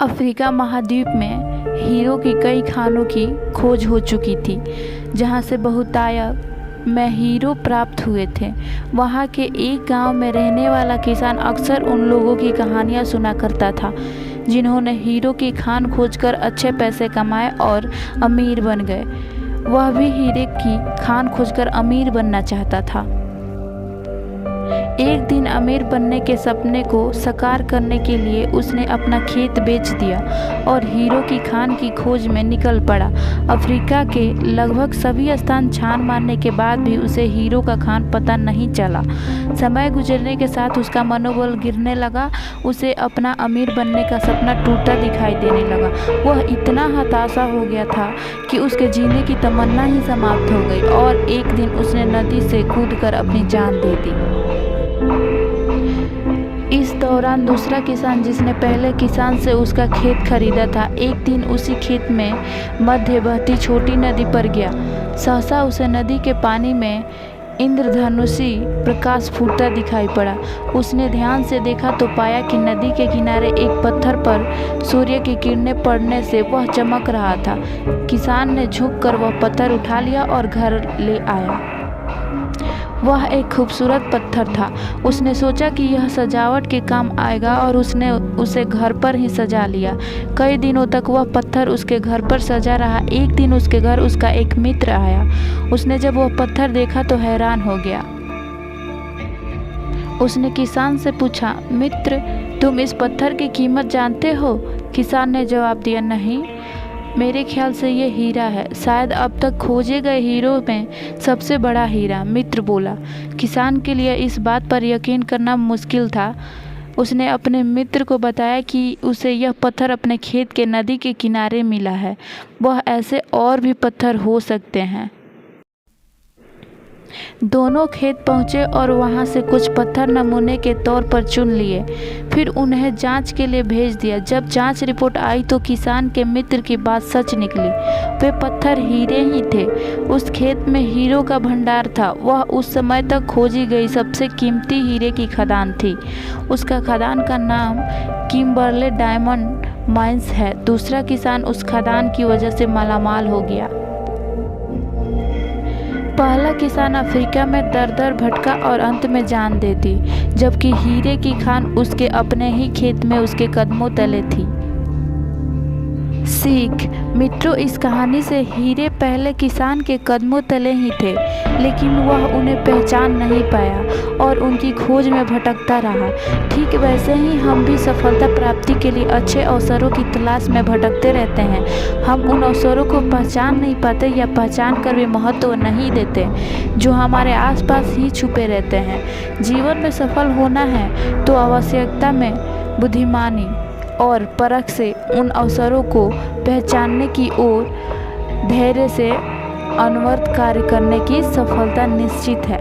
Africa महाद्वीप में hero की कई खानों की खोज हो चुकी थी, जहां से बहुतायत में हीरो प्राप्त हुए थे। वहां के एक गांव में रहने वाला किसान अक्सर उन लोगों की कहानियां सुना करता था जिन्होंने हीरो की खान खोजकर अच्छे पैसे कमाए और अमीर बन गए। वह भी हीरे की खान खोजकर अमीर बनना चाहता था। एक दिन अमीर बनने के सपने को साकार करने के लिए उसने अपना खेत बेच दिया और हीरो की खान की खोज में निकल पड़ा। अफ्रीका के लगभग सभी स्थान छान मारने के बाद भी उसे हीरो का खान पता नहीं चला। समय गुजरने के साथ उसका मनोबल गिरने लगा। उसे अपना अमीर बनने का सपना टूटता दिखाई देने लगा। वह इतना हताशा हो गया था कि उसके जीने की तमन्ना ही समाप्त हो गई और एक दिन उसने नदी से कूदकर अपनी जान दे दी। इस दौरान दूसरा किसान, जिसने पहले किसान से उसका खेत खरीदा था, एक दिन उसी खेत में मध्य बहती छोटी नदी पर गया। सहसा उसे नदी के पानी में इंद्रधनुषी प्रकाश फूटता दिखाई पड़ा। उसने ध्यान से देखा तो पाया कि नदी के किनारे एक पत्थर पर सूर्य की किरणें पड़ने से वह चमक रहा था। किसान ने झुककर वह पत्थर उठा लिया और घर ले आया। वह एक खूबसूरत पत्थर था। उसने सोचा कि यह सजावट के काम आएगा और उसने उसे घर पर ही सजा लिया। कई दिनों तक वह पत्थर उसके घर पर सजा रहा। एक दिन उसके घर उसका एक मित्र आया। उसने जब वह पत्थर देखा तो हैरान हो गया। उसने किसान से पूछा, मित्र, तुम इस पत्थर की कीमत जानते हो? किसान ने जवाब दिया, नहीं, मेरे ख्याल से ये हीरा है, शायद अब तक खोजे गए हीरो में सबसे बड़ा हीरा। मित्र बोला। किसान के लिए इस बात पर यकीन करना मुश्किल था। उसने अपने मित्र को बताया कि उसे यह पत्थर अपने खेत के नदी के किनारे मिला है। वह ऐसे और भी पत्थर हो सकते हैं। दोनों खेत पहुंचे और वहां से कुछ पत्थर नमूने के तौर पर चुन लिए। फिर उन्हें जांच के लिए भेज दिया। जब जांच रिपोर्ट आई तो किसान के मित्र की बात सच निकली। वे पत्थर हीरे ही थे। उस खेत में हीरो का भंडार था। वह उस समय तक खोजी गई सबसे कीमती हीरे की खदान थी। उसका खदान का नाम किम्बरले डायमंड माइंस है। दूसरा किसान उस खदान की वजह से मालामाल हो गया। पहला किसान अफ्रीका में दर-दर भटका और अंत में जान दे दी, जबकि हीरे की खान उसके अपने ही खेत में उसके कदमों तले थी। सीख, मित्रों, इस कहानी से हीरे पहले किसान के कदमों तले ही थे, लेकिन वह उन्हें पहचान नहीं पाया और उनकी खोज में भटकता रहा। ठीक वैसे ही हम भी सफलता प्राप्ति के लिए अच्छे अवसरों की तलाश में भटकते रहते हैं। हम उन अवसरों को पहचान नहीं पाते या पहचान कर भी महत्व नहीं देते, जो हमारे आसपास ही छुपे रहते हैं। जीवन में सफल होना है तो आवश्यकता में बुद्धिमानी और परख से उन अवसरों को पहचानने की ओर धैर्य से अनवरत कार्य करने की सफलता निश्चित है।